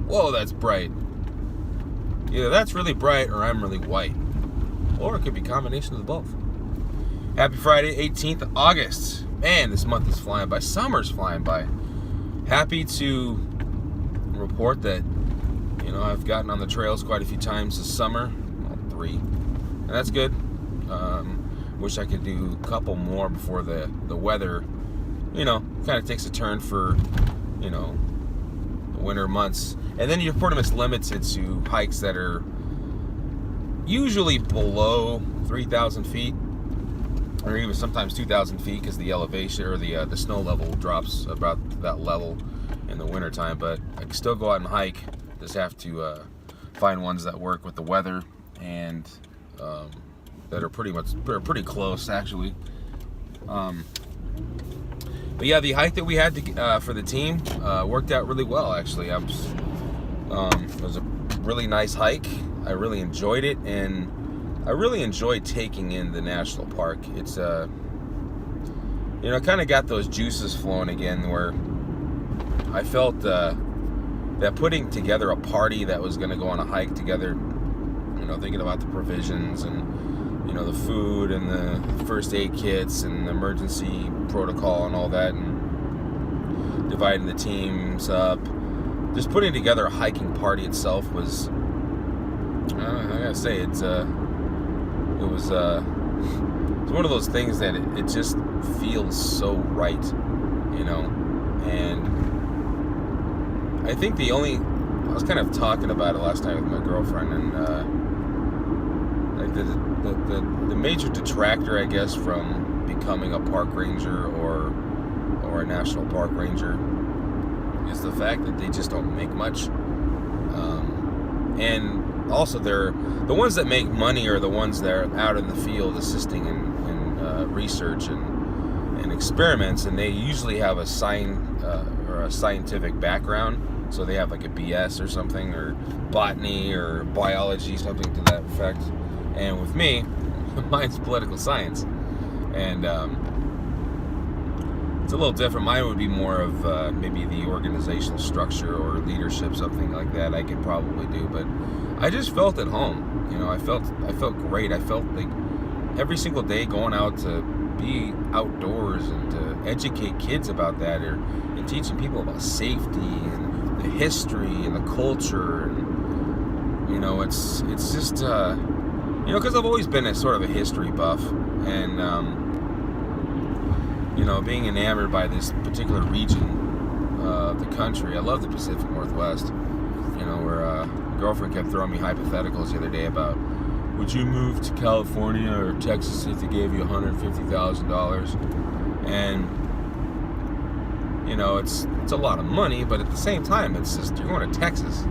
whoa, that's bright. Either that's really bright or I'm really white. Or it could be a combination of the both. Happy Friday, 18th of August. Man, this month is flying by. Summer's flying by. Happy to report that, I've gotten on the trails quite a few times this summer. Well, 3. And that's good. Wish I could do a couple more before the weather, kind of takes a turn for, the winter months. And then you're pretty much limited to hikes that are usually below 3,000 feet, or even sometimes 2,000 feet, because the elevation or the snow level drops about that level in the wintertime. But I can still go out and hike. Just have to find ones that work with the weather and that are pretty close actually. But yeah, the hike that we had for the team worked out really well actually. It was a really nice hike. I really enjoyed it, and I really enjoyed taking in the national park. It's kind of got those juices flowing again, where I felt that putting together a party that was going to go on a hike together, thinking about the provisions and the food and the first aid kits and the emergency protocol and all that, and dividing the teams up, just putting together a hiking party itself was, I gotta say, it was one of those things that it just feels so right, and I think I was kind of talking about it last night with my girlfriend, and like the major detractor, I guess, from becoming a park ranger or a national park ranger is the fact that they just don't make much, and also the ones that make money are the ones that are out in the field assisting in research and experiments, and they usually have a scientific background, so they have like a BS or something, or botany or biology, something to that effect. And with me, mine's political science, and it's a little different. Mine would be more of maybe the organizational structure or leadership, something like that I could probably do. But I just felt at home. I felt great. I felt like every single day going out to be outdoors and to educate kids about that, and teaching people about safety and the history and the culture. And it's just because I've always been a sort of a history buff, and being enamored by this particular region of the country. I love the Pacific Northwest, where a girlfriend kept throwing me hypotheticals the other day about, would you move to California or Texas if they gave you $150,000? And it's a lot of money, but at the same time, it's just, you're going to Texas, or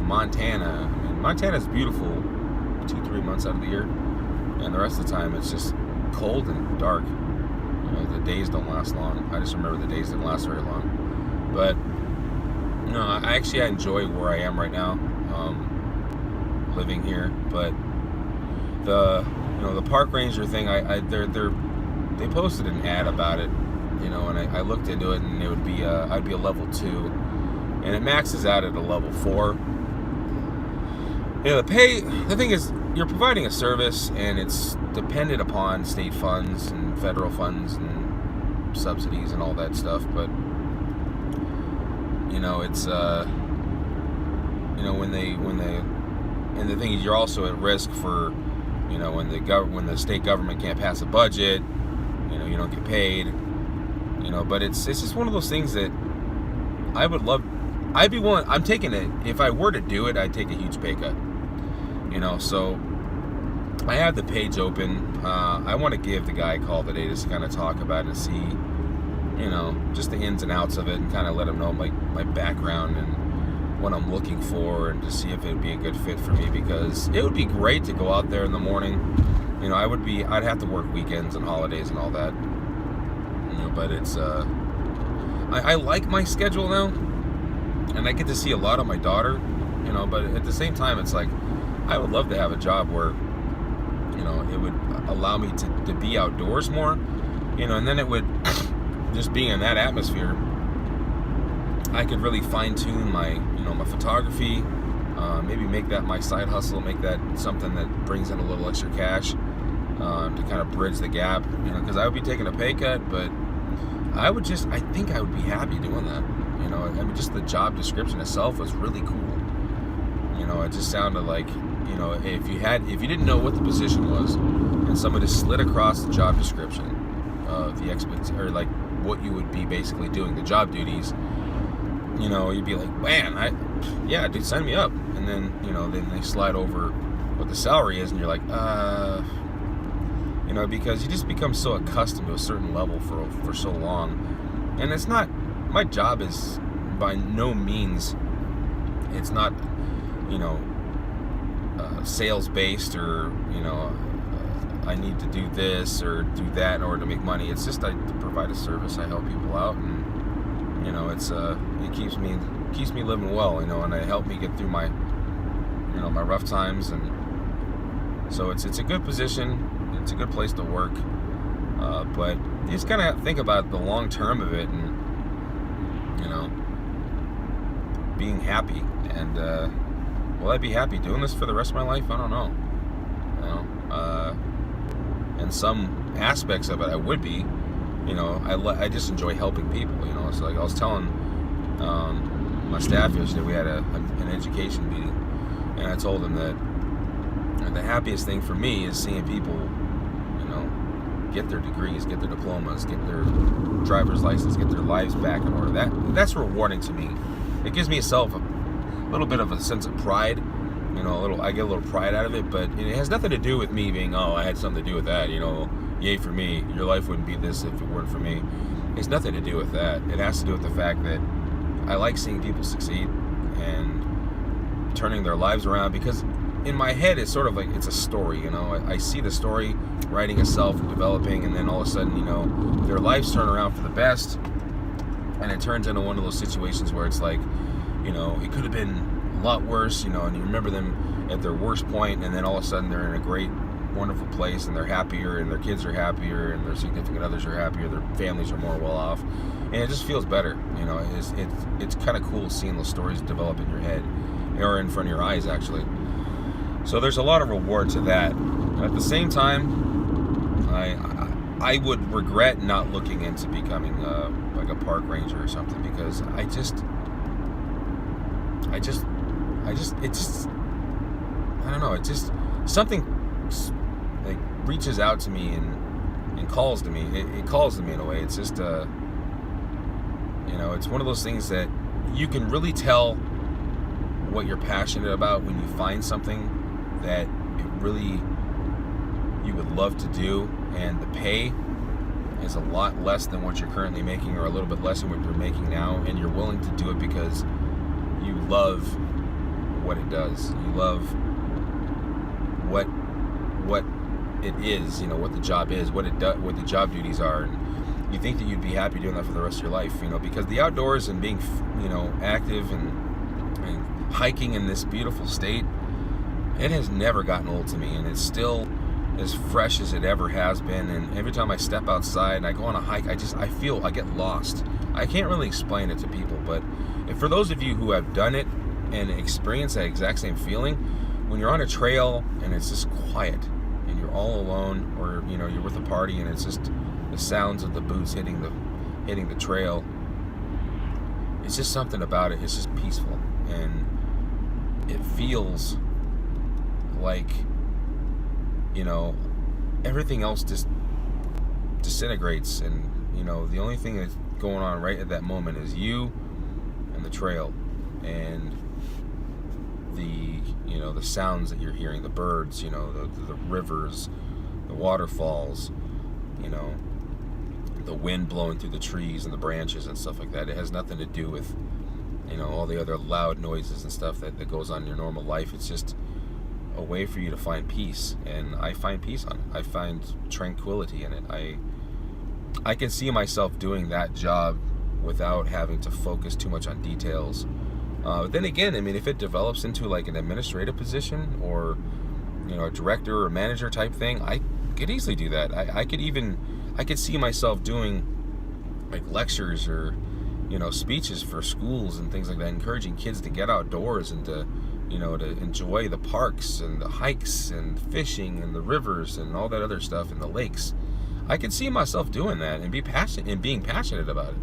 Montana. I mean, Montana's beautiful 2-3 months out of the year, and the rest of the time it's just cold and dark. The days don't last long. I just remember the days didn't last very long. But I enjoy where I am right now, living here. But the park ranger thing, they posted an ad about it, and I looked into it, and it would be I'd be a level 2, and it maxes out at a level 4. The thing is, you're providing a service, and it's dependent upon state funds and federal funds and subsidies and all that stuff. But it's and the thing is, you're also at risk for when the state government can't pass a budget, you don't get paid, but it's just one of those things that I would love. I'd be willing. I'm taking it. If I were to do it, I'd take a huge pay cut. So I have the page open. I want to give the guy a call today just to kind of talk about it and see, just the ins and outs of it, and kind of let him know my background and what I'm looking for, and to see if it would be a good fit for me, because it would be great to go out there in the morning. I'd have to work weekends and holidays and all that. But it's I like my schedule now, and I get to see a lot of my daughter, but at the same time, it's like, I would love to have a job where, it would allow me to be outdoors more, and then it would, just being in that atmosphere, I could really fine tune my photography, maybe make that my side hustle, make that something that brings in a little extra cash, to kind of bridge the gap, because I would be taking a pay cut, but I think I would be happy doing that. Just the job description itself was really cool. It just sounded like, if you didn't know what the position was, and someone just slid across the job description of the or like what you would be basically doing, the job duties, you'd be like, man, yeah, dude, sign me up. And then, then they slide over what the salary is, and you're like, because you just become so accustomed to a certain level for so long. And it's not, my job is by no means, it's not, sales based, or, I need to do this or do that in order to make money. It's just, I provide a service, I help people out, and, it keeps me living well, and it helped me get through my, my rough times. And so it's a good position. It's a good place to work, but you just kind of think about the long term of it, and being happy. And will I be happy doing this for the rest of my life? I don't know. And some aspects of it I would be. I just enjoy helping people. It's like I was telling my staff yesterday, we had an education meeting, and I told them that the happiest thing for me is seeing people get their degrees, get their diplomas, get their driver's license, get their lives back in order. That's rewarding to me. It gives me a little bit of a sense of pride. I get a little pride out of it, but it has nothing to do with me being, I had something to do with that. Yay for me. Your life wouldn't be this if it weren't for me. It's nothing to do with that. It has to do with the fact that I like seeing people succeed and turning their lives around, because in my head, it's sort of like it's a story. I see the story writing itself and developing, and then all of a sudden, their lives turn around for the best, and it turns into one of those situations where it's like, it could have been a lot worse, and you remember them at their worst point, and then all of a sudden they're in a great, wonderful place, and they're happier, and their kids are happier, and their significant others are happier, their families are more well off, and it just feels better. It's kind of cool seeing those stories develop in your head, or in front of your eyes, actually. So there's a lot of reward to that. At the same time, I would regret not looking into becoming like a park ranger or something, because I don't know, it just, something like reaches out to me and calls to me. It calls to me in a way. It's just, it's one of those things that you can really tell what you're passionate about when you find something that it really you would love to do, and the pay is a lot less than what you're currently making, or a little bit less than what you're making now, and you're willing to do it because you love what it does. You love what it is, what the job is, what the job duties are, and you think that you'd be happy doing that for the rest of your life, because the outdoors and being, active and hiking in this beautiful state, it has never gotten old to me, and it's still as fresh as it ever has been. And every time I step outside and I go on a hike, I get lost. I can't really explain it to people, but for those of you who have done it and experienced that exact same feeling, when you're on a trail and it's just quiet and you're all alone, or you're with a party and it's just the sounds of the boots hitting the trail, it's just something about it. It's just peaceful, and it feels like everything else just disintegrates, and the only thing that's going on right at that moment is you and the trail, and the sounds that you're hearing, the birds, the rivers, the waterfalls, the wind blowing through the trees and the branches and stuff like that. It has nothing to do with all the other loud noises and stuff that goes on in your normal life. It's just a way for you to find peace, and I find peace on it. I find tranquility in it. I can see myself doing that job without having to focus too much on details. But then again, if it develops into like an administrative position, or a director or manager type thing, I could easily do that. I could see myself doing like lectures, or speeches for schools and things like that, encouraging kids to get outdoors and to enjoy the parks and the hikes and fishing and the rivers and all that other stuff and the lakes. I could see myself doing that and being passionate about it,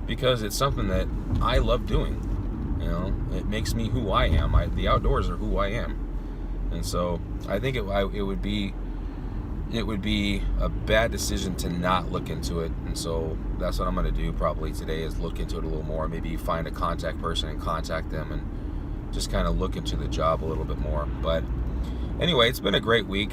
because it's something that I love doing. It makes me who I am. The outdoors are who I am, and so I think it would be a bad decision to not look into it. And so that's what I'm going to do probably today, is look into it a little more. Maybe find a contact person and contact them and just kind of look into the job a little bit more. But anyway, it's been a great week.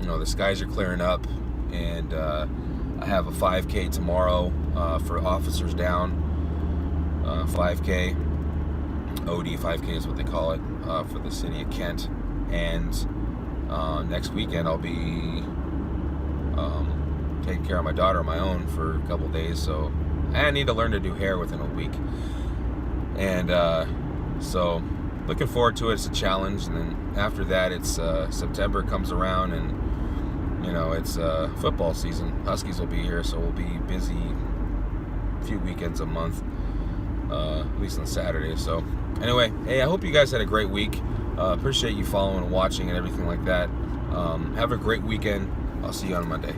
The skies are clearing up, and I have a 5K tomorrow for Officers Down. 5K, OD 5K is what they call it, for the city of Kent. And next weekend I'll be taking care of my daughter on my own for a couple days, so I need to learn to do hair within a week. And so looking forward to it. It's a challenge. And then after that, it's September comes around, and it's football season. Huskies will be here, so we'll be busy a few weekends a month, at least on Saturday. So anyway, hey, I hope you guys had a great week. Appreciate you following and watching and everything like that. Have a great weekend. I'll see you on Monday.